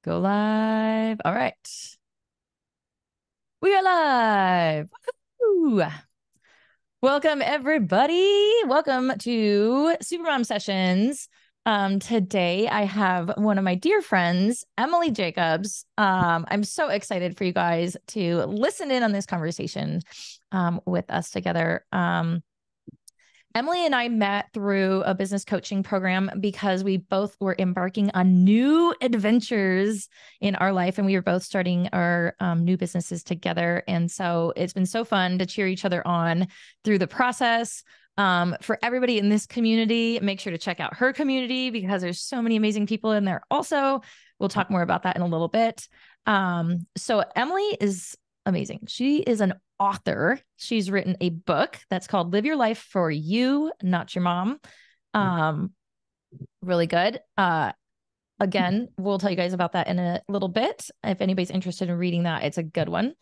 Go live. All right. We are live. Woo! Welcome, everybody. Welcome to Supermom Sessions. Today I have one of my dear friends, Emily Jacobs. I'm so excited for you guys to listen in on this conversation with us together. Emily and I met through a business coaching program because we both were embarking on new adventures in our life, and we were both starting our new businesses together. And so it's been so fun to cheer each other on through the process. For everybody in this community, make sure to check out her community because there's so many amazing people in there also. We'll talk more about that in a little bit. So Emily is amazing. She is an author. She's written a book that's called Live Your Life for You, Not Your Mom. Really good. Again, we'll tell you guys about that in a little bit. If anybody's interested in reading that, it's a good one.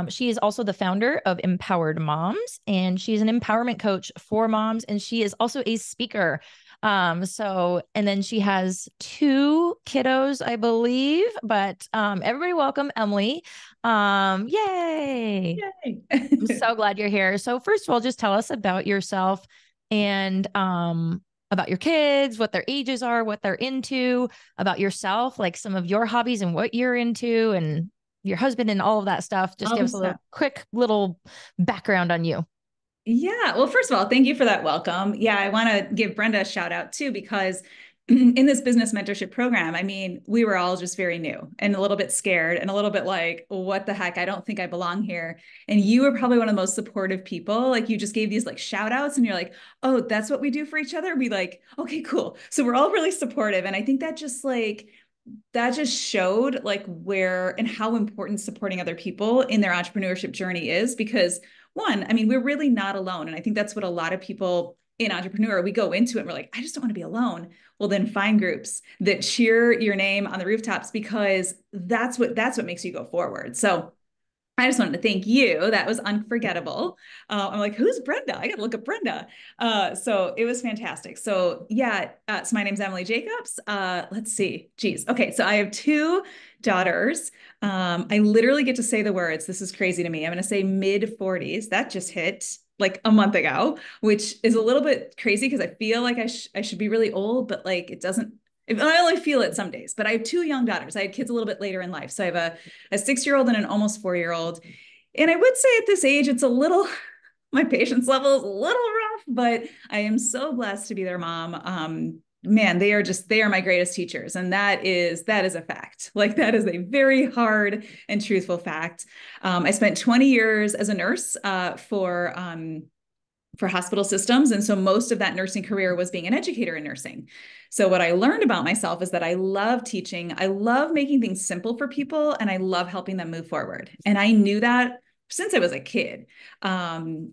She is also the founder of Empowered Moms, and she's an empowerment coach for moms, and she is also a speaker. And then she has two kiddos, I believe, but everybody welcome Emily. Yay. Yay. I'm so glad you're here. So first of all, just tell us about yourself and about your kids, what their ages are, what they're into, about yourself, like some of your hobbies and what you're into, and your husband and all of that stuff. Just All give the us a little stuff. quick little background on you. Yeah. Well, first of all, thank you for that welcome. Yeah, I want to give Brenda a shout out too, because in this business mentorship program, I mean, we were all just very new and a little bit scared and a little bit like, what the heck? I don't think I belong here. And you were probably one of the most supportive people. Like you just gave these like shout outs and you're like, oh, that's what we do for each other. We like, okay, cool. So we're all really supportive. And I think that just showed like where and how important supporting other people in their entrepreneurship journey is, because one, I mean, we're really not alone. And I think that's what a lot of people in entrepreneur, we go into it and we're like, I just don't want to be alone. Well, then find groups that cheer your name on the rooftops, because that's what makes you go forward. So I just wanted to thank you. That was unforgettable. I'm like, who's Brenda? I got to look up Brenda. So it was fantastic. So yeah, so my name's Emily Jacobs. Let's see. Geez. Okay. So I have two daughters. I literally get to say the words. This is crazy to me. I'm going to say mid 40s. That just hit like a month ago, which is a little bit crazy because I feel like I should be really old, but like it doesn't. I only feel it some days, but I have two young daughters. I had kids a little bit later in life. So I have a 6-year-old and an almost 4-year-old. And I would say at this age, it's a little, my patience level is a little rough, but I am so blessed to be their mom. Man, they are my greatest teachers. And that is a fact. Like that is a very hard and truthful fact. I spent 20 years as a nurse for hospital systems. And so most of that nursing career was being an educator in nursing. So what I learned about myself is that I love teaching. I love making things simple for people, and I love helping them move forward. And I knew that since I was a kid. And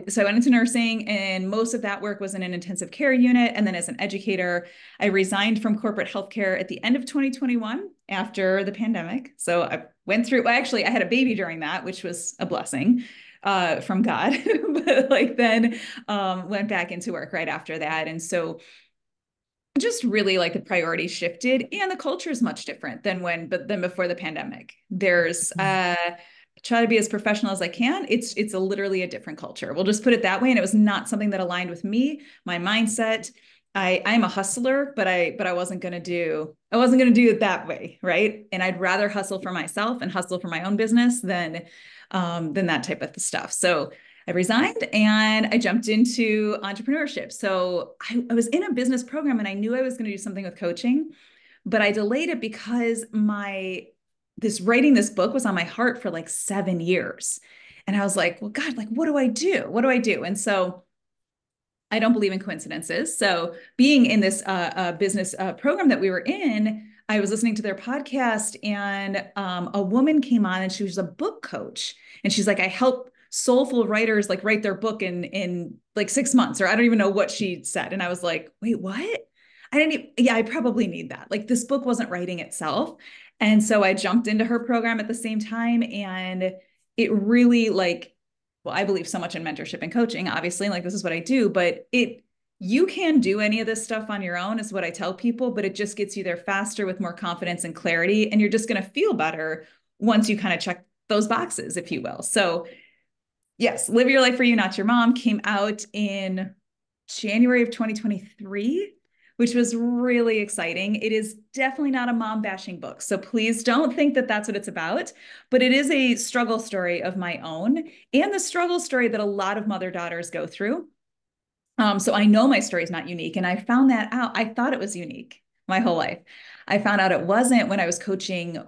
so I went into nursing, and most of that work was in an intensive care unit. And then as an educator, I resigned from corporate healthcare at the end of 2021 after the pandemic. So I went through, well, actually, I had a baby during that, which was a blessing from God, but like then went back into work right after that. And so just really like the priorities shifted, and the culture is much different than before the pandemic. There's try to be as professional as I can. It's literally a different culture. We'll just put it that way. And it was not something that aligned with me, my mindset. I'm a hustler, but I wasn't going to do it that way. Right. And I'd rather hustle for myself and hustle for my own business than that type of stuff. So I resigned and I jumped into entrepreneurship. So I was in a business program and I knew I was going to do something with coaching, but I delayed it because this writing this book was on my heart for like 7 years. And I was like, well, God, like, what do I do? What do I do? And so I don't believe in coincidences. So being in this business program that we were in, I was listening to their podcast, and a woman came on and she was a book coach. And she's like, I help soulful writers like write their book in like 6 months, or I don't even know what she said. And I was like, wait, what? Yeah, I probably need that. Like this book wasn't writing itself. And so I jumped into her program at the same time. And it really like, well, I believe so much in mentorship and coaching, obviously, like this is what I do, but you can do any of this stuff on your own, is what I tell people, but it just gets you there faster with more confidence and clarity. And you're just going to feel better once you kind of check those boxes, if you will. So, yes, Live Your Life for You, Not Your Mom came out in January of 2023, which was really exciting. It is definitely not a mom bashing book. So please don't think that that's what it's about, but it is a struggle story of my own and the struggle story that a lot of mother daughters go through. So I know my story is not unique. And I found that out. I thought it was unique my whole life. I found out it wasn't when I was coaching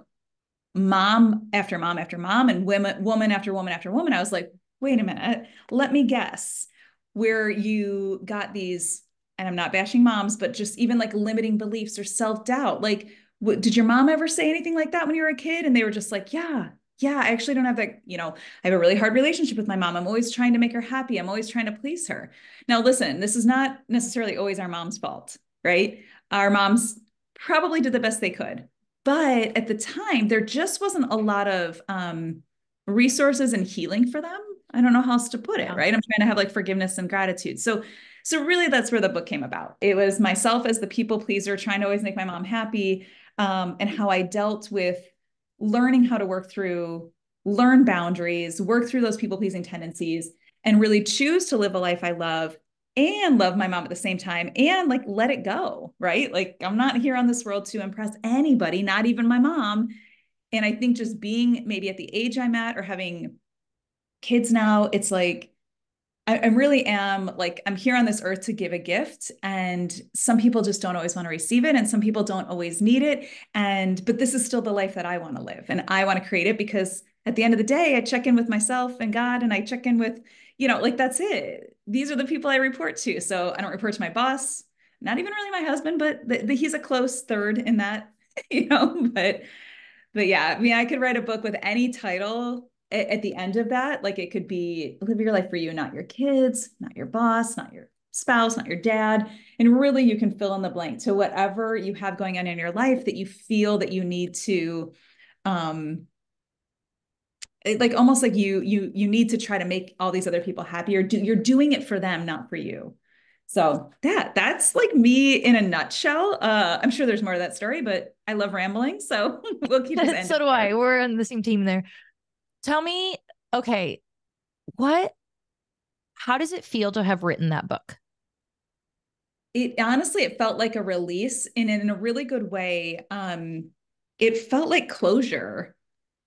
mom after mom after mom and woman after woman after woman. I was like, wait a minute, let me guess where you got these, and I'm not bashing moms, but just even like limiting beliefs or self-doubt. Like, did your mom ever say anything like that when you were a kid? And they were just like, yeah, I actually don't have that, I have a really hard relationship with my mom. I'm always trying to make her happy. I'm always trying to please her. Now, listen, this is not necessarily always our mom's fault, right? Our moms probably did the best they could. But at the time, there just wasn't a lot of resources and healing for them. I don't know how else to put it, Yeah. right? I'm trying to have like forgiveness and gratitude. So really that's where the book came about. It was myself as the people pleaser, trying to always make my mom happy, and how I dealt with learning how to learn boundaries, work through those people pleasing tendencies, and really choose to live a life I love and love my mom at the same time and like let it go, right? Like I'm not here on this world to impress anybody, not even my mom. And I think just being maybe at the age I'm at or having kids now, it's like I really am like, I'm here on this earth to give a gift. And some people just don't always want to receive it. And some people don't always need it. But this is still the life that I want to live. And I want to create it because at the end of the day, I check in with myself and God, and I check in with, like that's it. These are the people I report to. So I don't report to my boss, not even really my husband, but he's a close third in that, but yeah, I mean, I could write a book with any title at the end of that. Like it could be Live Your Life for You, not your kids, not your boss, not your spouse, not your dad. And really you can fill in the blank to whatever you have going on in your life that you feel that you need to, like almost like you need to try to make all these other people happy, or you're doing it for them, not for you. So that's like me in a nutshell. I'm sure there's more to that story, but I love rambling, so we'll keep this ending So do there. I. We're on the same team there. Tell me, okay, what, how does it feel to have written that book? It honestly, it felt like a release, and in a really good way. It felt like closure,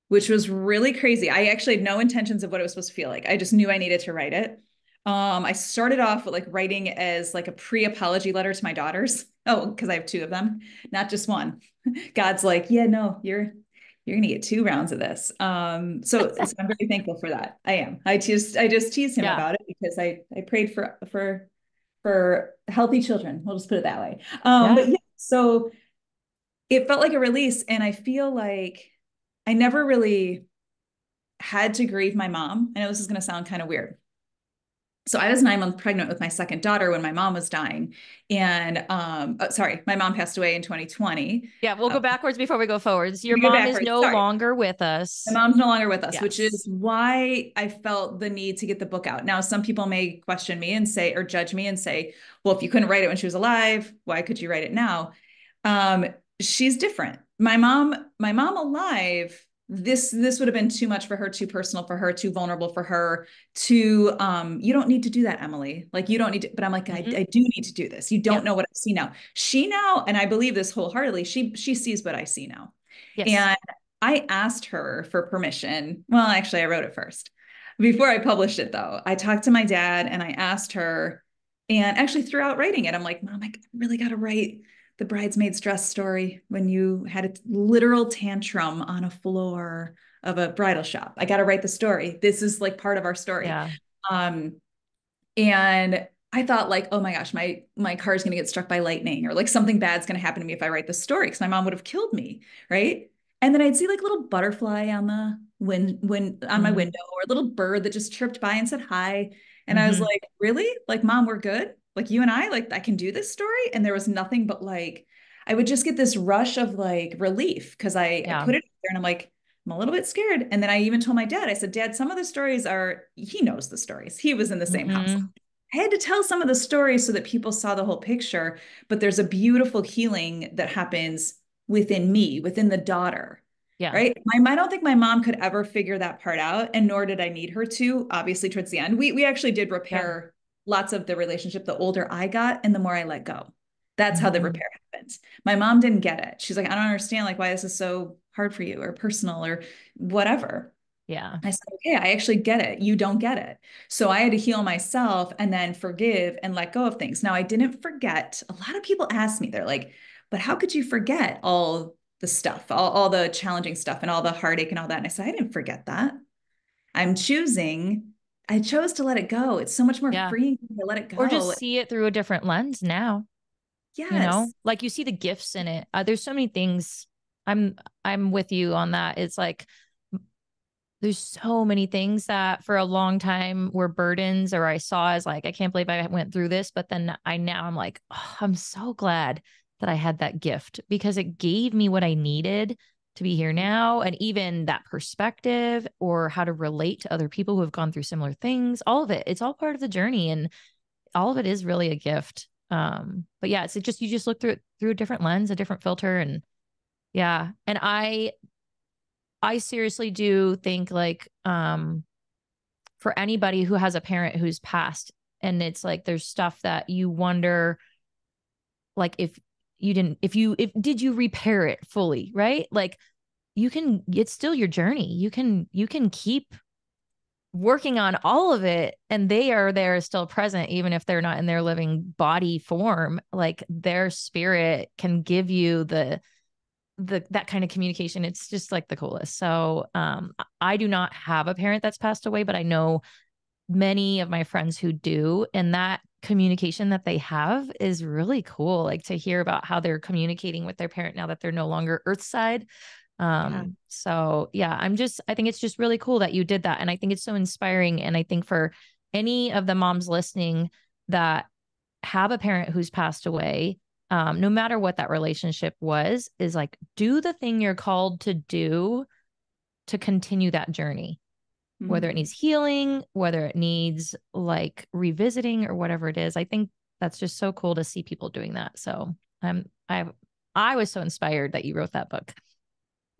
which was really crazy. I actually had no intentions of what it was supposed to feel like. I just knew I needed to write it. I started off with like writing as like a pre-apology letter to my daughters. Oh, because I have two of them, not just one. God's like, yeah, no, you're gonna get two rounds of this. So I'm very thankful for that. I am. I just teased him Yeah. about it because I prayed for healthy children. We'll just put it that way. But Yeah. yeah, so it felt like a release, and I feel like I never really had to grieve my mom. I know this is going to sound kind of weird. So I was 9 months pregnant with my second daughter when my mom was dying. And sorry, my mom passed away in 2020. Yeah. We'll go backwards before we go forwards. Your We go mom is backwards. no Sorry. longer with My us. mom's no longer with us, which is Yes. why I felt the need to get the book out. Now, some people may question me and say, or judge me and say, well, if you couldn't write it when she was alive, why could you write it now? Um, she's different. My mom alive, this would have been too much for her, too personal for her, too vulnerable for her. You don't need to do that, Emily. Like you don't need to, but I'm like, I, Mm-hmm. I do need to do this. You don't Yep. know what I see now. She now, and I believe this wholeheartedly, she sees what I see now. Yes. And I asked her for permission. Well, actually, I wrote it first. Before I published it, though, I talked to my dad and I asked her, and actually throughout writing it, I'm like, Mom, I really got to write the bridesmaid's dress story when you had a literal tantrum on a floor of a bridal shop. I got to write the story. This is like part of our story. Yeah. Um, and I thought like, oh my gosh, my car is going to get struck by lightning, or like something bad's going to happen to me if I write this story because my mom would have killed me, right? And then I'd see like a little butterfly on the when on my Mm-hmm. window, or a little bird that just chirped by and said hi. And I was Mm-hmm. like, really? Like, Mom, we're good? Like you and I, like I can do this story? And there was nothing but like I would just get this rush of like relief because I Yeah. put it there and I'm like, I'm a little bit scared. And then I even told my dad, I said, Dad, some of the stories are, he knows the stories. He was in the same house. Mm-hmm. I had to tell some of the stories so that people saw the whole picture, but there's a beautiful healing that happens within me, within the daughter, Yeah. right? I don't think my mom could ever figure that part out, and nor did I need her to, obviously, towards the end. We actually did Yeah. repair lots of the relationship the older I got and the more I let go. That's how the Mhm. repair happens. My mom didn't get it. She's like, I don't understand like why this is so hard for you or personal or whatever. Yeah. I said, okay, I actually get it. You don't get it. So I had to heal myself and then forgive and let go of things. Now, I didn't forget. A lot of people ask me, they're like, but how could you forget all the stuff, all the challenging stuff and all the heartache and all that? And I said, I didn't forget that. I'm choosing, I chose to let it go. It's so much more Yeah. freeing to let it Or just go. see it through a different lens now, Yes. like you see the gifts in it. There's so many things. I'm I'm with you on that. It's like there's so many things that for a long time were burdens or I saw as like, I can't believe I went through this. But then I'm like, oh, I'm so glad that I had that gift because it gave me what I needed to be here now. And even that perspective or how to relate to other people who have gone through similar things, all of it, it's all part of the journey. And all of it is really a gift. But yeah, it's just, you just look through it through a different lens, a different filter. And yeah. And I seriously do think like for anybody who has a parent who's passed and it's like there's stuff that you wonder like if did you repair it fully, right? Like you can it's still your journey. You can keep working on all of it and they are there still present even if they're not in their living body form. Like their spirit can give you the that kind of communication. It's just like the coolest. So I do not have a parent that's passed away, but I know many of my friends who do, and that communication that they have is really cool. Like to hear about how they're communicating with their parent now that they're no longer earthside. Yeah. So yeah, I think it's just really cool that you did that. And I think it's so inspiring. And I think for any of the moms listening that have a parent who's passed away, no matter what that relationship was, is like do the thing you're called to do to continue that journey, whether it Mhm. needs healing, whether it needs like revisiting or whatever it is. I think that's just so cool to see people doing that. So I was so inspired that you wrote that book.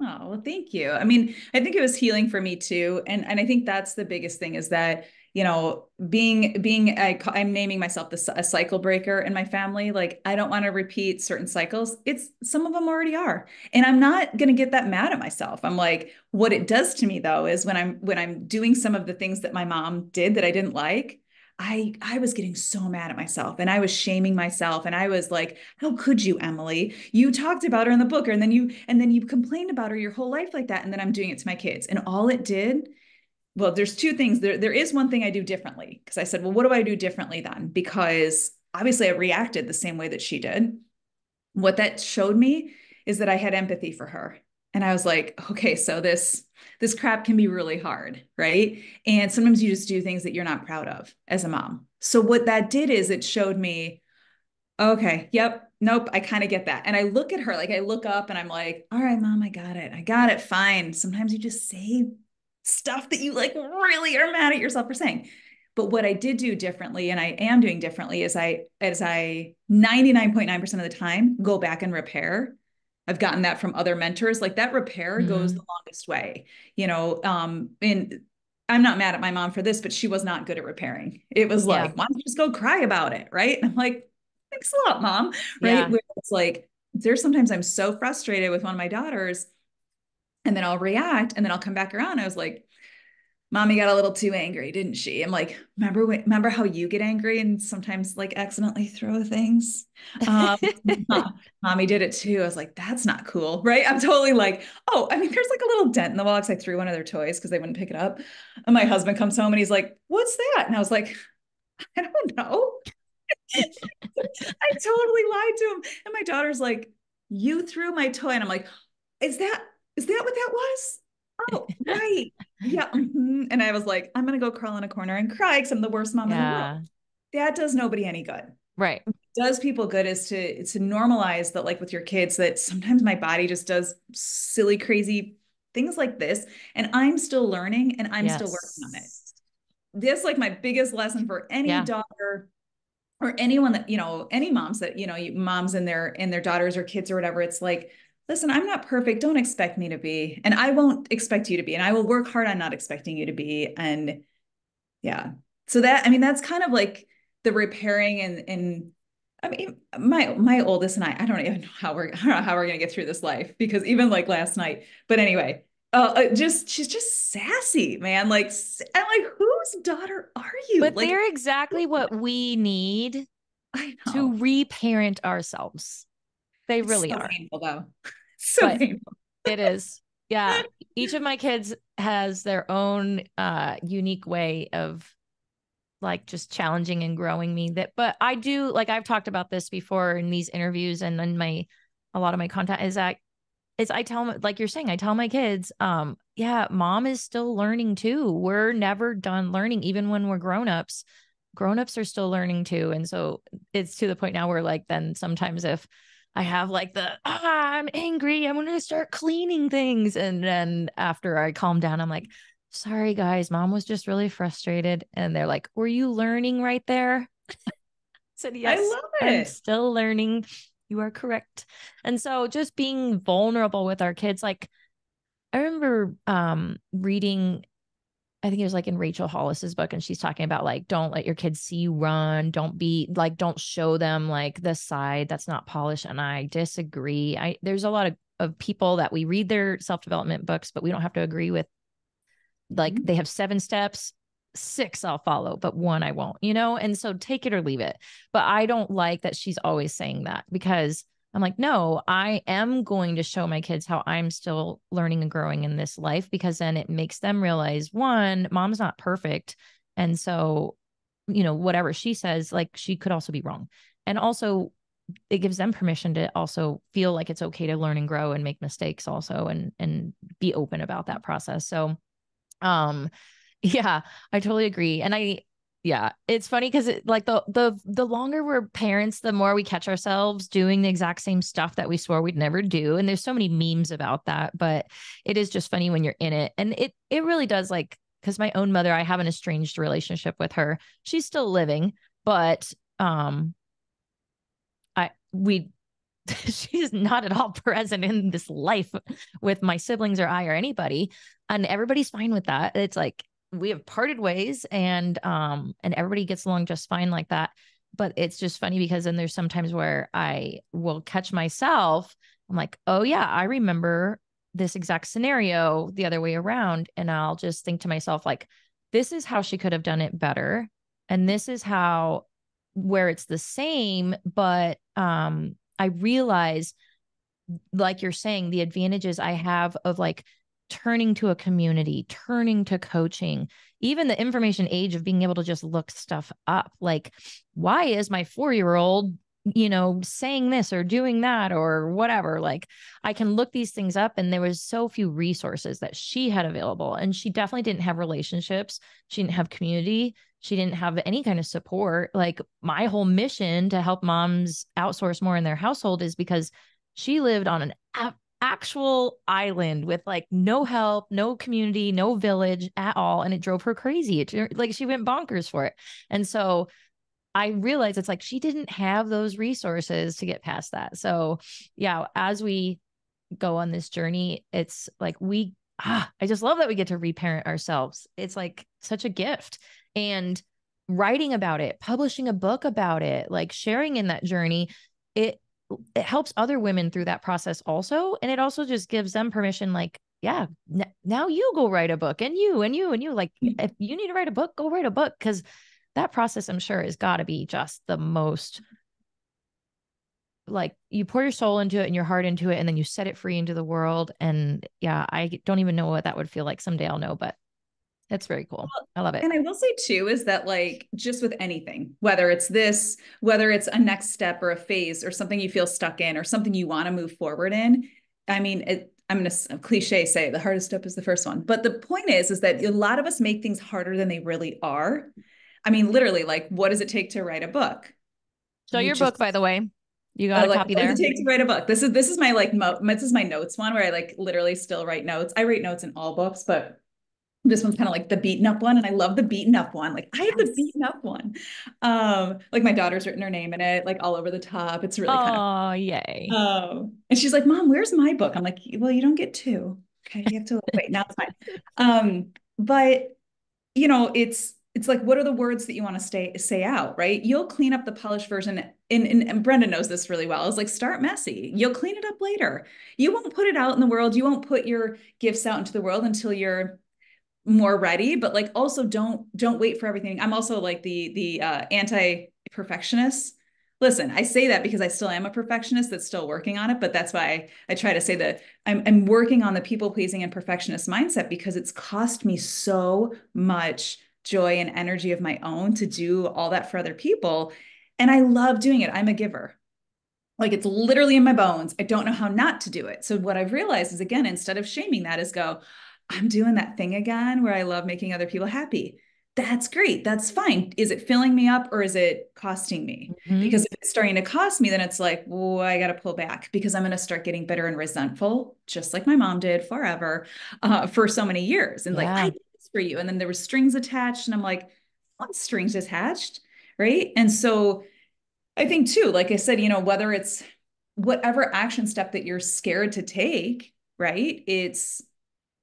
Oh, well, thank you. I mean, I think it was healing for me too. And I think that's the biggest thing is that, I'm naming myself a cycle breaker in my family. Like I don't want to repeat certain cycles. It's some of them already are. And I'm not going to get that mad at myself. I'm like, what it does to me though is when I'm doing some of the things that my mom did that I didn't like, I was getting so mad at myself and I was shaming myself and I was like, how could you, Emily? You talked about her in the book and then you complained about her your whole life like that and then I'm doing it to my kids. And all it did, well, there's two things. There is one thing I do differently because I said, well, what do I do differently then? Because obviously I reacted the same way that she did. What that showed me is that I had empathy for her. And I was like, okay, so this crap can be really hard, right? And sometimes you just do things that you're not proud of as a mom. So what that did is it showed me, okay, yep, nope, I kind of get that. And I look at her, like I look up and I'm like, all right, mom, I got it. I got it. Fine. Sometimes you just say stuff that you like really are mad at yourself for saying. But what I did do differently and I am doing differently is I 99.9% of the time go back and repair. I've gotten that from other mentors. Like that repair goes Mm-hmm. the longest way, and I'm not mad at my mom for this, but she was not good at repairing. It was Yeah. like, why don't you just go cry about it? Right. And I'm like, thanks a lot, mom. Right. Yeah. Where it's like, there's sometimes I'm so frustrated with one of my daughters and then I'll react and then I'll come back around. I was like, mommy got a little too angry, didn't she? I'm like, remember how you get angry and sometimes like accidentally throw things? Um, mommy did it too. I was like, that's not cool, right? I'm totally like, oh, I mean, there's like a little dent in the wall because I threw one of their toys because they wouldn't pick it up. And my husband comes home and he's like, what's that? And I was like, I don't know. I totally lied to him. And my daughter's like, you threw my toy. And I'm like, is that is that what that was? Oh, right. Yeah. Mhm. And I was like, I'm gonna go crawl in a corner and cry because I'm the worst mom in the world. Yeah. That does nobody any good. Right. What does people good is to normalize that, like with your kids, that sometimes my body just does silly, crazy things like this, and I'm still learning and I'm still working on it. Yes. this like my biggest lesson for any Yeah. daughter or anyone that, any moms that, moms and their daughters or kids or whatever. It's like, listen, I'm not perfect. Don't expect me to be. And I won't expect you to be. And I will work hard on not expecting you to be. And yeah. So that, I mean, that's kind of like the repairing and I mean, my oldest and I don't even know I don't know how we're gonna get through this life because even like last night. But anyway, just she's just sassy, man. Like, I'm like, whose daughter are you? But Like, they're exactly what we need I to know. reparent ourselves. They It's really so are. painful though. It's so But painful. it is. Yeah. Each of my kids has their own unique way of like just challenging and growing me that but I do like I've talked about this before in these interviews and in my a lot of my content is I tell them like you're saying I tell my kids yeah mom is still learning too. We're never done learning even when we're grown-ups. Grown-ups are still learning too, and so it's to the point now where like then sometimes if I have like I'm angry, I'm gonna start cleaning things, and then after I calm down I'm like sorry guys, mom was just really frustrated, and they're like were you learning right there? I said I yes, love I'm it. still learning. You are correct. And so just being vulnerable with our kids, like I remember reading, I think it was like in Rachel Hollis's book, and she's talking about like don't let your kids see you run, don't be like don't show them like the side that's not polished. And I disagree. There's a lot of people that we read their self-development books, but we don't have to agree with like they have 7 steps. 6 I'll follow, but 1 I won't, and so take it or leave it. But I don't like that she's always saying that because I'm like, no, I am going to show my kids how I'm still learning and growing in this life, because then it makes them realize, one, mom's not perfect. And so, whatever she says, like she could also be wrong. And also it gives them permission to also feel like it's okay to learn and grow and make mistakes also, and be open about that process. So um, yeah, I totally agree. And yeah, it's funny because like the longer we're parents, the more we catch ourselves doing the exact same stuff that we swore we'd never do. And there's so many memes about that, but it is just funny when you're in it. And it really does, like, because my own mother, I have an estranged relationship with her. She's still living, but we she's not at all present in this life with my siblings or I or anybody, and everybody's fine with that. It's like we have parted ways, and everybody gets along just fine like that. But it's just funny because then there's sometimes where I will catch myself. I'm like, oh yeah, I remember this exact scenario the other way around, and I'll just think to myself like, this is how she could have done it better, and this is how where it's the same, but I realize, like you're saying, the advantages I have of like turning to a community, turning to coaching, even the information age of being able to just look stuff up. Like, why is my 4-year-old, saying this or doing that or whatever? Like, I can look these things up, and there was so few resources that she had available. And she definitely didn't have relationships. She didn't have community. She didn't have any kind of support. Like, my whole mission to help moms outsource more in their household is because she lived on an actual island with like no help, no community, no village at all. And it drove her crazy. Like she went bonkers for it. And so I realized it's like she didn't have those resources to get past that. So yeah, as we go on this journey, it's like I just love that we get to reparent ourselves. It's like such a gift. And writing about it, publishing a book about it, like sharing in that journey, it it helps other women through that process also. And it also just gives them permission, like, yeah, now you go write a book, and you, like, if you need to write a book, go write a book. Cause that process, I'm sure, has got to be just the most, like, you pour your soul into it and your heart into it, and then you set it free into the world. And yeah, I don't even know what that would feel like. Someday I'll know, but it's very cool. I love it. And I will say too, is that like just with anything, whether it's this, whether it's a next step or a phase or something you feel stuck in or something you want to move forward in. I mean, I'm going to cliche say the hardest step is the first one. But the point is that a lot of us make things harder than they really are. I mean, literally, like, what does it take to write a book? Show You your book, just by the way. You got a like, copy what does there? it take to write a book? This is my like this is my notes one where I like literally still write notes. I write notes in all books, but This one's kind of like the beaten up one. And I love the beaten up one. Like I have the Yes. beaten up one. Like my daughter's written her name in it, like all over the top. It's really kind of, Oh, yay. and she's like, Mom, where's my book? I'm like, well, you don't get two. Okay. You have to wait. Now it's fine. But it's like, what are the words that you want to say out, right? You'll clean up the polished version. And Brenda knows this really well. It's like, start messy. You'll clean it up later. You won't put it out in the world. You won't put your gifts out into the world until you're more ready, but like also don't wait for everything. I'm also like the anti-perfectionist. Listen, I say that because I still am a perfectionist that's still working on it, but that's why I try to say that I'm working on the people pleasing and perfectionist mindset because it's cost me so much joy and energy of my own to do all that for other people. And I love doing it. I'm a giver. Like it's literally in my bones. I don't know how not to do it. So what I've realized is again, instead of shaming that is go, I'm doing that thing again where I love making other people happy. That's great. That's fine. Is it filling me up or is it costing me? Hmm. Because if it's starting to cost me, then it's like, oh, I got to pull back because I'm going to start getting bitter and resentful, just like my mom did forever, for so many years. And like, I Yeah. did this for you. And then there were strings attached. And I'm like, what strings attached? Right. And so I think too, like I said, whether it's whatever action step that you're scared to take, right? It's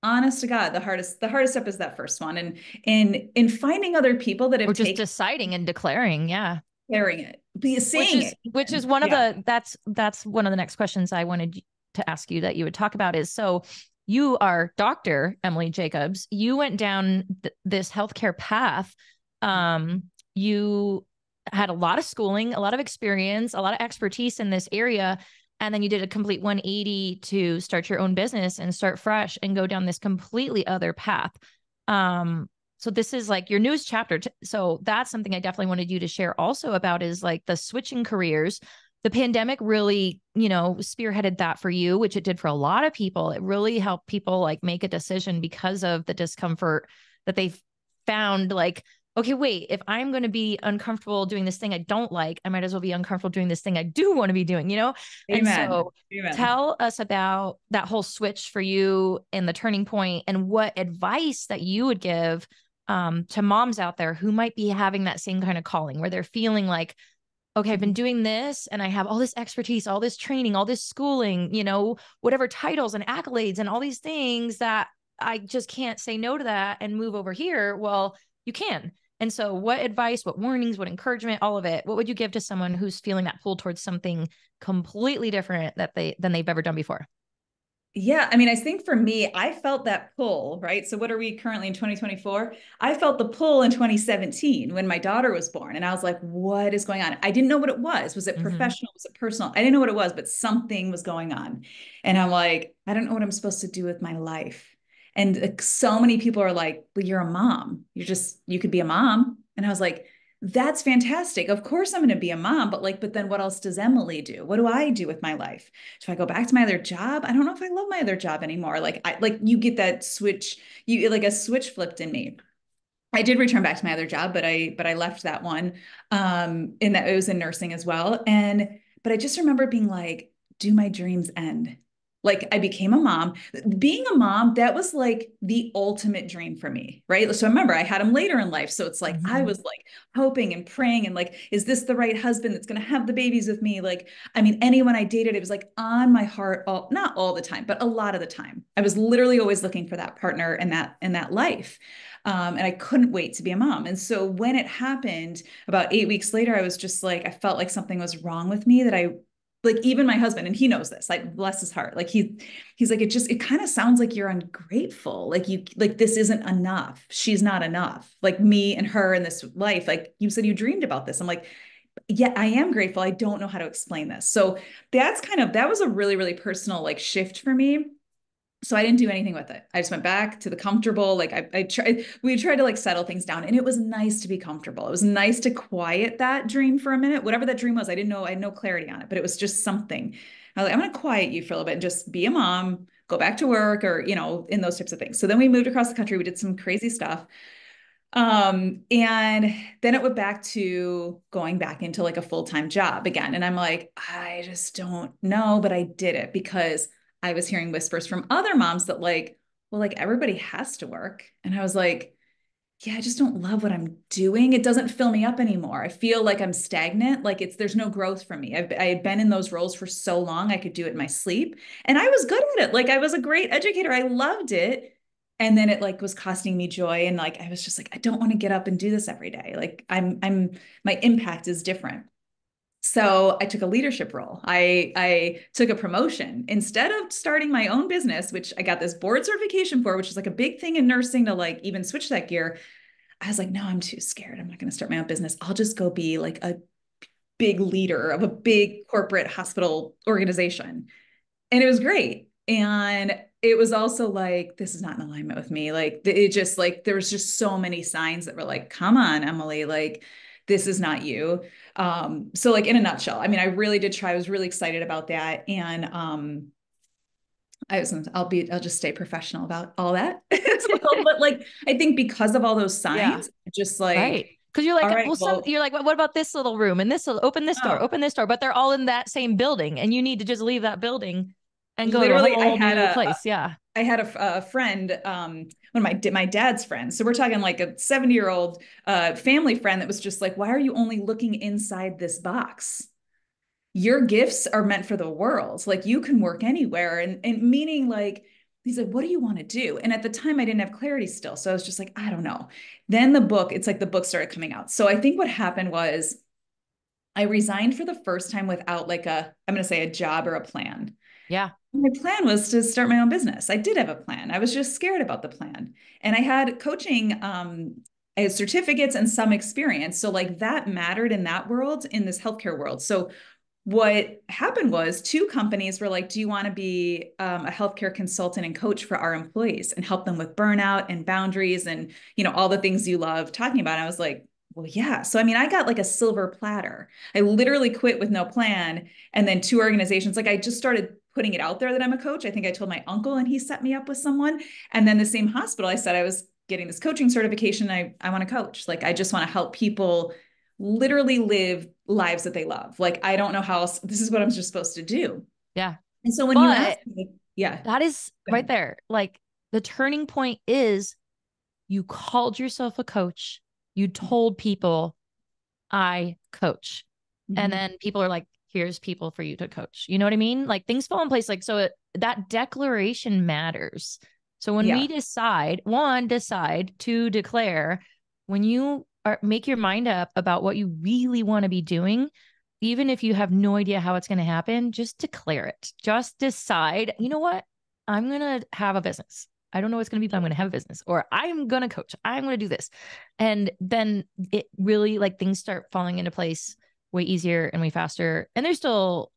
honest to God, the hardest step is that first one. And in finding other people that have Or just taken deciding and declaring. Yeah. sharing it, be Which saying is it. which is Even. one of Yeah. that's one of the next questions I wanted to ask you that you would talk about is so you are Dr. Emily Jacobs. You went down this healthcare path. You had a lot of schooling, a lot of experience, a lot of expertise in this area. And then you did a complete 180 to start your own business and start fresh and go down this completely other path. Um, so this is like your newest chapter. So that's something I definitely wanted you to share also about is like the switching careers. The pandemic really, spearheaded that for you, which it did for a lot of people. It really helped people like make a decision because of the discomfort that they found like, okay, wait, if I'm going to be uncomfortable doing this thing I don't like, I might as well be uncomfortable doing this thing I do want to be doing? And Amen. so Amen. tell us about that whole switch for you and the turning point and what advice that you would give to moms out there who might be having that same kind of calling where they're feeling like, okay, I've been doing this and I have all this expertise, all this training, all this schooling, whatever titles and accolades and all these things that I just can't say no to that and move over here. Well, you can. And so, what advice, what warnings, what encouragement, all of it, what would you give to someone who's feeling that pull towards something completely different than they've ever done before? Yeah, I mean, I think for me, I felt that pull, right? So what are we currently in 2024? I felt the pull in 2017 when my daughter was born. And I was like, what is going on? I didn't know what it was. Was it Mm-hmm. professional? Was it personal? I didn't know what it was, but something was going on. And I'm like, I don't know what I'm supposed to do with my life. And like, so many people are like, well, you're a mom. You could be a mom. And I was like, that's fantastic. Of course I'm going to be a mom, but then what else does Emily do? What do I do with my life? Do I go back to my other job? I don't know if I love my other job anymore. Like you get that switch, you like a switch flipped in me. I did return back to my other job, but I left that one. In that it was in nursing as well. But I just remember being like, do my dreams end? Like I became a mom. Being a mom, that was like the ultimate dream for me, right? So I remember I had him later in life. So it's like I Mm-hmm. was like hoping and praying and like, is this the right husband that's gonna have the babies with me? Like, I mean, anyone I dated, it was like on my heart, not all the time, but a lot of the time. I was literally always looking for that partner in that life. And I couldn't wait to be a mom. And so when it happened about 8 weeks later, I was just like, I felt like something was wrong with me that I like even my husband, and he knows this, like bless his heart. Like he's like, it kind of sounds like you're ungrateful. Like this isn't enough. She's not enough. Like me and her in this life, like you said, you dreamed about this. I'm like, yeah, I am grateful. I don't know how to explain this. So that was a really, really personal like shift for me. So I didn't do anything with it. I just went back to the comfortable. Like we tried to like settle things down and it was nice to be comfortable. It was nice to quiet that dream for a minute. Whatever that dream was, I didn't know, I had no clarity on it, but it was just something. I was like, I'm going to quiet you for a little bit and just be a mom, go back to work or, in those types of things. So then we moved across the country. We did some crazy stuff. And then it went back to going back into like a full-time job again. And I'm like, I just don't know, but I did it because I was hearing whispers from other moms that like, well, like everybody has to work. And I was like, yeah, I just don't love what I'm doing. It doesn't fill me up anymore. I feel like I'm stagnant. Like there's no growth for me. I had been in those roles for so long. I could do it in my sleep and I was good at it. Like I was a great educator. I loved it. And then it like was costing me joy. And like, I was just like, I don't want to get up and do this every day. Like my impact is different. So I took a leadership role. I took a promotion instead of starting my own business, which I got this board certification for, which is like a big thing in nursing to like even switch that gear. I was like, no, I'm too scared. I'm not going to start my own business. I'll just go be like a big leader of a big corporate hospital organization. And it was great. And it was also like, this is not in alignment with me. Like, it just like, there was just so many signs that were like, come on, Emily, like, this is not you. So like in a nutshell, I mean, I really did try. I was really excited about that. And I'll just stay professional about all that as well. But like, I think because of all those Yeah. signs, just Right. like, Because you're all like, right, well, well, you're like, well, what about this little room and this, oh, open this door, but they're all in that same building and you need to just leave that building and go to a literally, whole new place. Yeah. I had a friend, one of my dad's friends. So we're talking like a 70-year-old family friend that was just like, why are you only looking inside this box? Your gifts are meant for the world. Like you can work anywhere. And meaning like, he's like, what do you want to do? And at the time I didn't have clarity still. So I was just like, I don't know. Then it's like the book started coming out. So I think what happened was I resigned for the first time without like I'm going to say a job or a plan. Yeah. My plan was to start my own business. I did have a plan. I was just scared about the plan. And I had coaching, I had certificates and some experience. So, like, that mattered in that world, in this healthcare world. So, what happened was two companies were like, do you want to be a healthcare consultant and coach for our employees and help them with burnout and boundaries and, all the things you love talking about? And I was like, well, yeah. So, I mean, I got like a silver platter. I literally quit with no plan. And then two organizations, like I just started putting it out there that I'm a coach. I think I told my uncle and he set me up with someone. And then the same hospital, I said I was getting this coaching certification. I want to coach. Like, I just want to help people literally live lives that they love. Like, I don't know how else, this is what I'm just supposed to do. Yeah. And so when you ask But me, yeah, that is right there. Like the turning point is you called yourself a coach. You told people I coach. And mm-hmm. then people are like, here's people for you to coach. You know what I mean? Like things fall in place. Like, so that declaration matters. So when Yeah. we decide, one, decide, two, declare, when you make your mind up about what you really want to be doing, even if you have no idea how it's going to happen, just declare it. Just decide, you know what? I'm going to have a business. I don't know what's going to be, but I'm going to have a business or I'm going to coach. I'm going to do this. And then it really like things start falling into place way easier and way faster. And there's still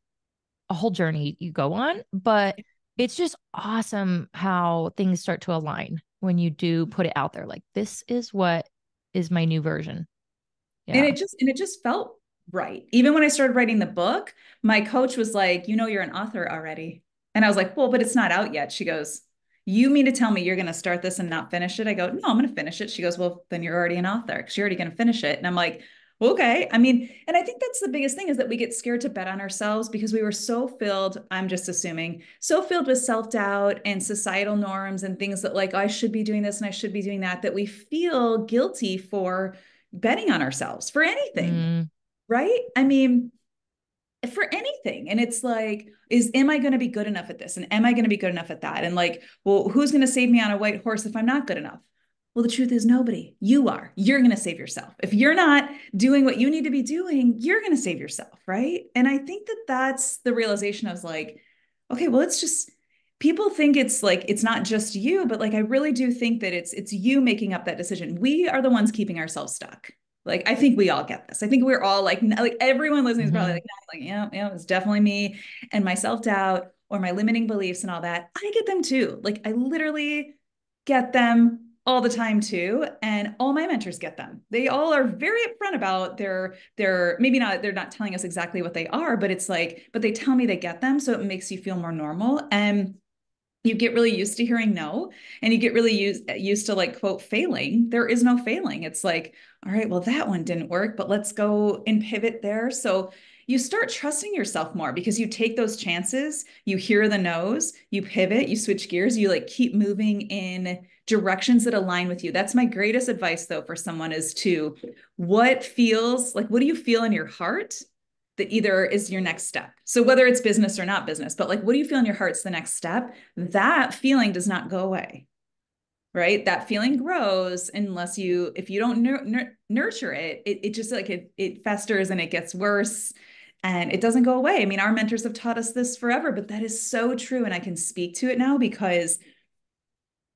a whole journey you go on, but it's just awesome how things start to align when you do put it out there. Like, this is what is my new version. And Yeah. it just felt right. Even when I started writing the book, my coach was like, you're an author already. And I was like, well, but it's not out yet. She goes, you mean to tell me you're going to start this and not finish it? I go, no, I'm going to finish it. She goes, well, then you're already an author because you're already going to finish it. And I'm like, okay. I mean, and I think that's the biggest thing is that we get scared to bet on ourselves because we were so filled, I'm just assuming, so filled with self-doubt and societal norms and things that like, oh, I should be doing this and I should be doing that, that we feel guilty for betting on ourselves for anything, Mm, right? I mean, for anything. And it's like, am I going to be good enough at this? And am I going to be good enough at that? And like, well, who's going to save me on a white horse if I'm not good enough? Well, the truth is nobody. You are. You're going to save yourself. If you're not doing what you need to be doing, you're going to save yourself, right? And I think that that's the realization. I was like, okay, well, it's just people think it's like it's not just you, but like I really do think that it's you making up that decision. We are the ones keeping ourselves stuck. Like I think we all get this. I think we're all like everyone listening is probably mm-hmm. like yeah, yeah, it's definitely me and my self-doubt or my limiting beliefs and all that. I get them too. Like I literally get them all the time too, and all my mentors get them. They all are very upfront about their maybe not they're not telling us exactly what they are, but it's like but they tell me they get them, so it makes you feel more normal. And you get really used to hearing no, and you get really used to like quote failing. There is no failing. It's like, all right, well that one didn't work, but let's go and pivot there. So you start trusting yourself more because you take those chances, you hear the no's, you pivot, you switch gears, you like keep moving in directions that align with you. That's my greatest advice though for someone is to what feels like, what do you feel in your heart that either is your next step? So whether it's business or not business, but like, what do you feel in your heart's the next step? That feeling does not go away, right? That feeling grows unless you, if you don't nurture it, it just like it festers and it gets worse and it doesn't go away. I mean, our mentors have taught us this forever, but that is so true. And I can speak to it now because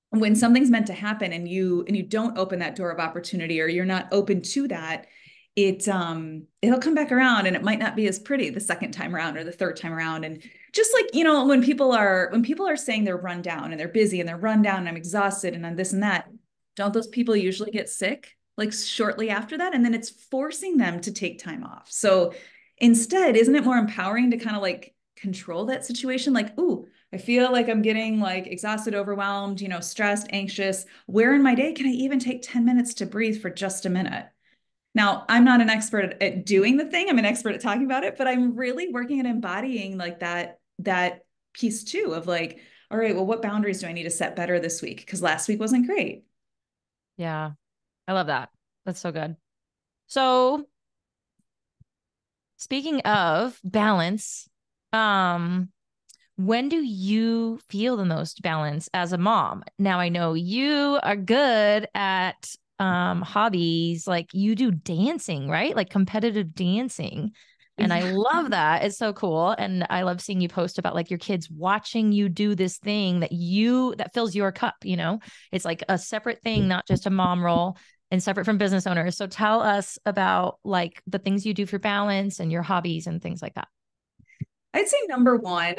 when something's meant to happen and you don't open that door of opportunity or you're not open to that, it'll come back around and it might not be as pretty the second time around or the third time around. And just like, you know, when people are saying they're run down and they're busy and they're run down and I'm exhausted and I'm this and that, don't those people usually get sick like shortly after that? And then it's forcing them to take time off. So instead, isn't it more empowering to kind of like control that situation? Like, ooh, I feel like I'm getting like exhausted, overwhelmed, you know, stressed, anxious. Where in my day can I even take 10 minutes to breathe for just a minute? Now, I'm not an expert at doing the thing. I'm an expert at talking about it, but I'm really working at embodying like that piece too of like, all right, well, what boundaries do I need to set better this week? Because last week wasn't great. Yeah. I love that. That's so good. So speaking of balance, um, when do you feel the most balance as a mom? Now I know you are good at hobbies, like you do dancing, right? Like competitive dancing. And I Yeah. love that. It's so cool. And I love seeing you post about like your kids watching you do this thing that fills your cup, you know? It's like a separate thing, not just a mom role and separate from business owners. So tell us about like the things you do for balance and your hobbies and things like that. I'd say number one,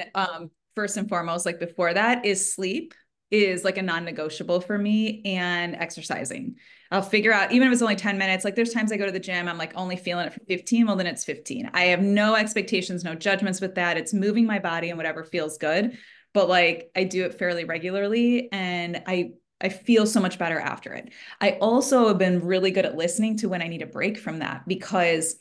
first and foremost, like before that, is sleep is like a non-negotiable for me and exercising. I'll figure out, even if it's only 10 minutes, like there's times I go to the gym, I'm like only feeling it for 15. Well, then it's 15. I have no expectations, no judgments with that. It's moving my body and whatever feels good. But like I do it fairly regularly and I feel so much better after it. I also have been really good at listening to when I need a break from that because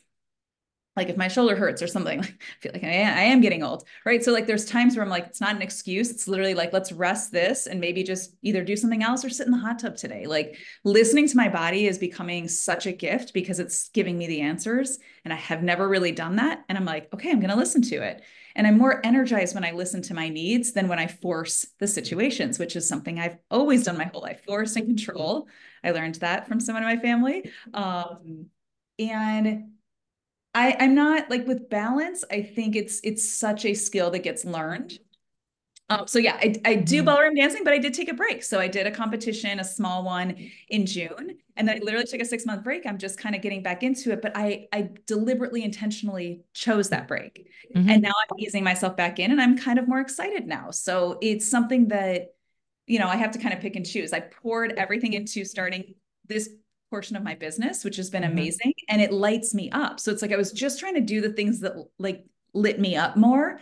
like if my shoulder hurts or something, like, I feel like I am getting old, right? So like there's times where I'm like, it's not an excuse. It's literally like, let's rest this and maybe just either do something else or sit in the hot tub today. Like listening to my body is becoming such a gift because it's giving me the answers. And I have never really done that. And I'm like, okay, I'm going to listen to it. And I'm more energized when I listen to my needs than when I force the situations, which is something I've always done my whole life, force and control. I learned that from someone in my family. And I'm not like with balance. I think it's such a skill that gets learned. So yeah, I do Mhm. ballroom dancing, but I did take a break. So I did a competition, a small one in June, and then I literally took a 6 month break. I'm just kind of getting back into it, but I deliberately, intentionally chose that break, and Mhm. now I'm easing myself back in, and I'm kind of more excited now. So it's something that I have to kind of pick and choose. I poured everything into starting this portion of my business, which has been Mhm. amazing, and it lights me up. So it's like I was just trying to do the things that like lit me up more.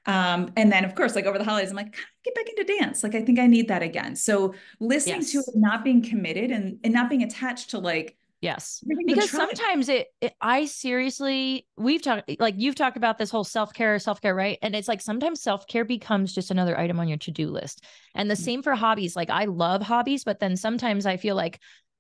And then of course, like over the holidays, I'm like, get back into dance. Like I think I need that again. So listening to it, Yes. not being committed and not being attached to like Yes. everything's a Because try. sometimes I seriously, we've talked, like you've talked about this whole self-care, right? And it's like sometimes self-care becomes just another item on your to-do list. And the same for hobbies. Like I love hobbies, but then sometimes I feel like,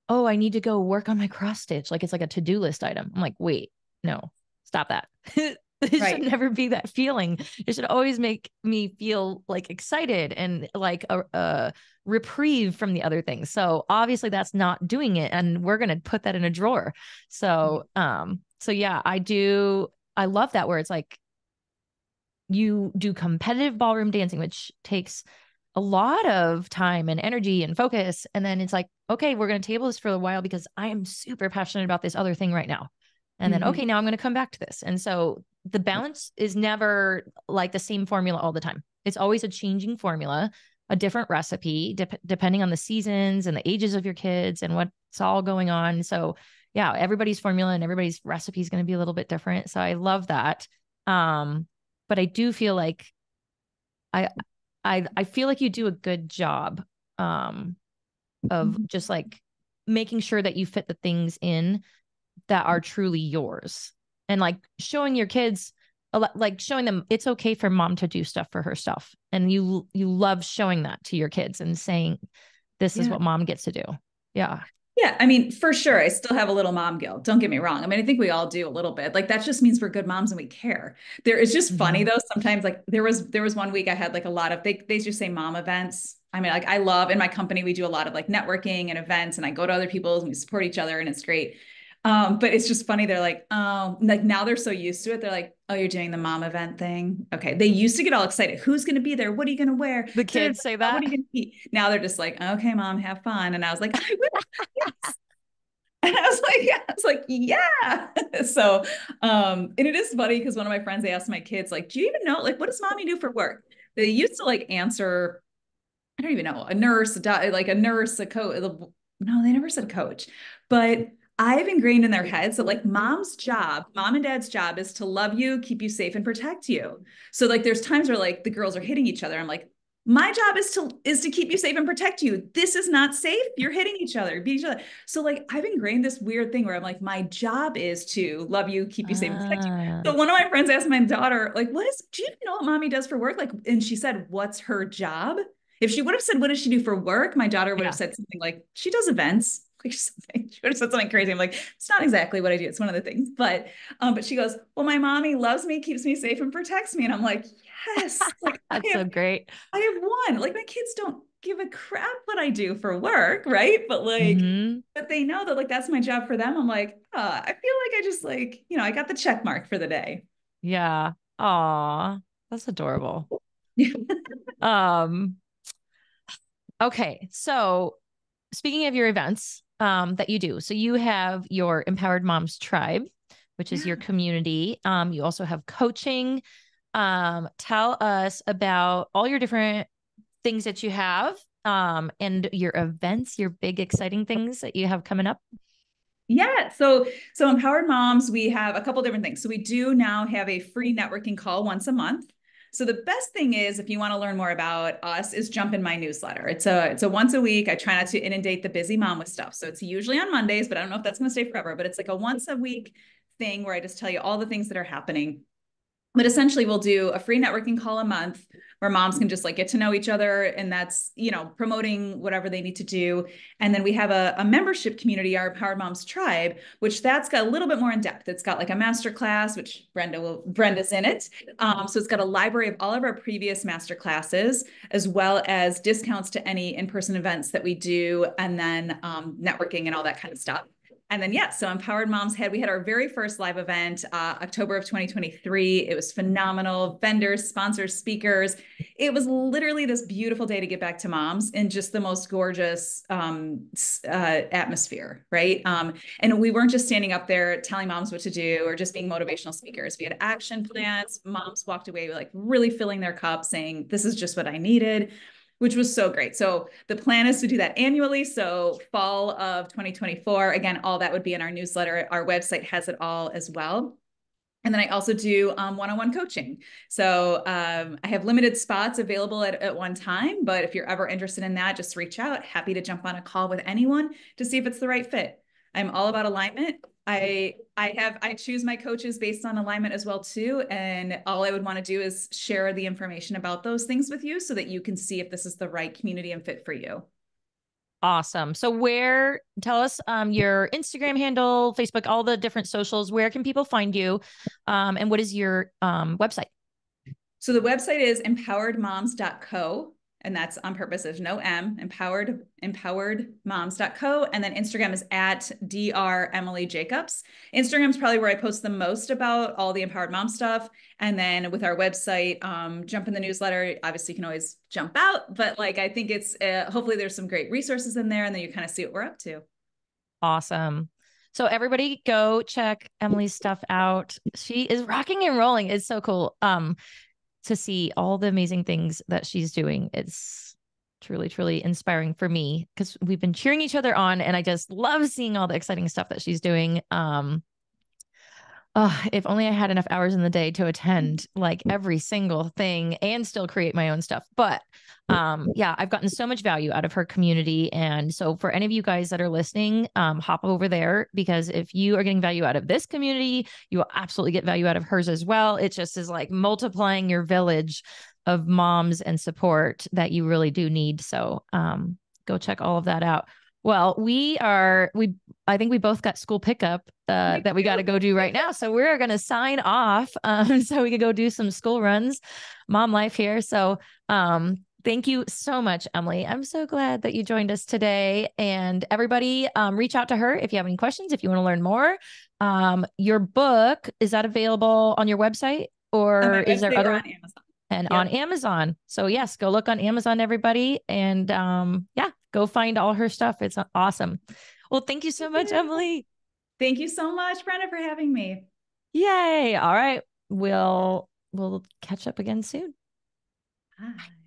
oh, I need to go work on my cross stitch. Like it's like a to-do list item. I'm like, wait, no, stop that. It should Right. never be that feeling. It should always make me feel like excited and like a reprieve from the other things. So obviously that's not doing it. And we're gonna put that in a drawer. So yeah, I love that where it's like you do competitive ballroom dancing, which takes a lot of time and energy and focus. And then it's like, okay, we're going to table this for a while because I am super passionate about this other thing right now. And then, Mm-hmm. okay, now I'm going to come back to this. And so the balance is never like the same formula all the time. It's always a changing formula, a different recipe, depending on the seasons and the ages of your kids and what's all going on. So yeah, everybody's formula and everybody's recipe is going to be a little bit different. So I love that. Um, but I do feel like I I feel like you do a good job um of just like making sure that you fit the things in that are truly yours and like showing your kids like showing them it's okay for mom to do stuff for her stuff. And you love showing that to your kids and saying, this is Yeah. what mom gets to do. Yeah. Yeah, I mean, for sure, I still have a little mom guilt. Don't get me wrong. I mean, I think we all do a little bit. Like that just means we're good moms and we care. It's just funny Mm-hmm. though. Sometimes, like there was one week I had like a lot of they just say mom events. I mean, like I love in my company we do a lot of like networking and events, and I go to other people's and we support each other, and it's great. But it's just funny. They're like, oh, like now they're so used to it. They're like, oh, you're doing the mom event thing. Okay. They used to get all excited. Who's going to be there? What are you going to wear? The kids say What that. are you going to eat? Now they're just like, okay, mom, have fun. And I was like, I will. Yes. And I was like, yeah, I was like, yeah. So, and it is funny because one of my friends, they asked my kids, like, do you even know, like, what does mommy do for work? They used to like answer, I don't even know, a nurse, like a nurse, a coach. No, they never said coach, but I've ingrained in their heads that like mom's job, mom and dad's job is to love you, keep you safe, and protect you. So like there's times where like the girls are hitting each other. I'm like, my job is to keep you safe and protect you. This is not safe. You're hitting each other, beat each other. So like I've ingrained this weird thing where I'm like, my job is to love you, keep you safe, and protect you. Ah, So one of my friends asked my daughter, like, do you know what mommy does for work? Like, and she said, what's her job? If she would have said, what does she do for work? My daughter would have yeah. said something like, she does events. Like something. She would have said something crazy. I'm like, it's not exactly what I do. It's one of the things. But she goes, well, my mommy loves me, keeps me safe, and protects me. And I'm like, yes. Like That's so great. I have one. Like my kids don't give a crap what I do for work, right? But like, Mm-hmm. but they know that like that's my job for them. I'm like, I feel like I just like, I got the check mark for the day. Yeah. Aw, that's adorable. Yeah. Um, okay. So speaking of your events, that you do, so you have your Empowered Moms Tribe, which is your community. You also have coaching. Tell us about all your different things that you have, and your events, your big exciting things that you have coming up. Yeah. So Empowered Moms, we have a couple different things. So we do now have a free networking call once a month. So the best thing is, if you want to learn more about us, is jump in my newsletter. It's a once a week. I try not to inundate the busy mom with stuff. So it's usually on Mondays, but I don't know if that's going to stay forever. But it's like a once a week thing where I just tell you all the things that are happening. But essentially we'll do a free networking call a month where moms can just like get to know each other, and that's promoting whatever they need to do. And then we have a membership community, our Powered Moms Tribe, which that's got a little bit more in depth. It's got like a master class, which Brenda's in it. So it's got a library of all of our previous master classes, as well as discounts to any in-person events that we do, and then networking and all that kind of stuff. And then, yeah, so Empowered Moms we had our very first live event, October of 2023. It was phenomenal. Vendors, sponsors, speakers. It was literally this beautiful day to get back to moms in just the most gorgeous atmosphere, right? And we weren't just standing up there telling moms what to do or just being motivational speakers. We had action plans. Moms walked away like really filling their cup, saying, this is just what I needed, which was so great. So the plan is to do that annually. So fall of 2024, again, all that would be in our newsletter. Our website has it all as well. And then I also do one-on-one coaching. So I have limited spots available at one time, but if you're ever interested in that, just reach out. Happy to jump on a call with anyone to see if it's the right fit. I'm all about alignment. I choose my coaches based on alignment as well too. And all I would want to do is share the information about those things with you so that you can see if this is the right community and fit for you. Awesome. So tell us your Instagram handle, Facebook, all the different socials. Where can people find you? And what is your website? So the website is empoweredmoms.co, and that's on purpose. There's no M, empoweredmoms.co. And then Instagram is at Dr. Emily Jacobs. Instagram's probably where I post the most about all the Empowered Mom stuff. And then with our website, jump in the newsletter. Obviously, you can always jump out, but like I think it's hopefully there's some great resources in there, and then you kind of see what we're up to. Awesome. So everybody go check Emily's stuff out. She is rocking and rolling. It's so cool. To see all the amazing things that she's doing. It's truly, truly inspiring for me because we've been cheering each other on, and I just love seeing all the exciting stuff that she's doing. If only I had enough hours in the day to attend like every single thing and still create my own stuff. But yeah, I've gotten so much value out of her community. And so for any of you guys that are listening, hop over there, because if you are getting value out of this community, you will absolutely get value out of hers as well. It just is like multiplying your village of moms and support that you really do need. So go check all of that out. Well, I think we both got school pickup that we got to go do right now. So we're going to sign off so we can go do some school runs, mom life here. So thank you so much, Emily. I'm so glad that you joined us today. And everybody, reach out to her if you have any questions, if you want to learn more. Your book, is that available on your website, On or my is there website or other? on Amazon. And on Yep. Amazon. So yes, go look on Amazon, everybody. And yeah, go find all her stuff. It's awesome. Well, thank you so much, Emily. Thank you so much, Brenda, for having me. Yay. All right. We'll catch up again soon. Bye.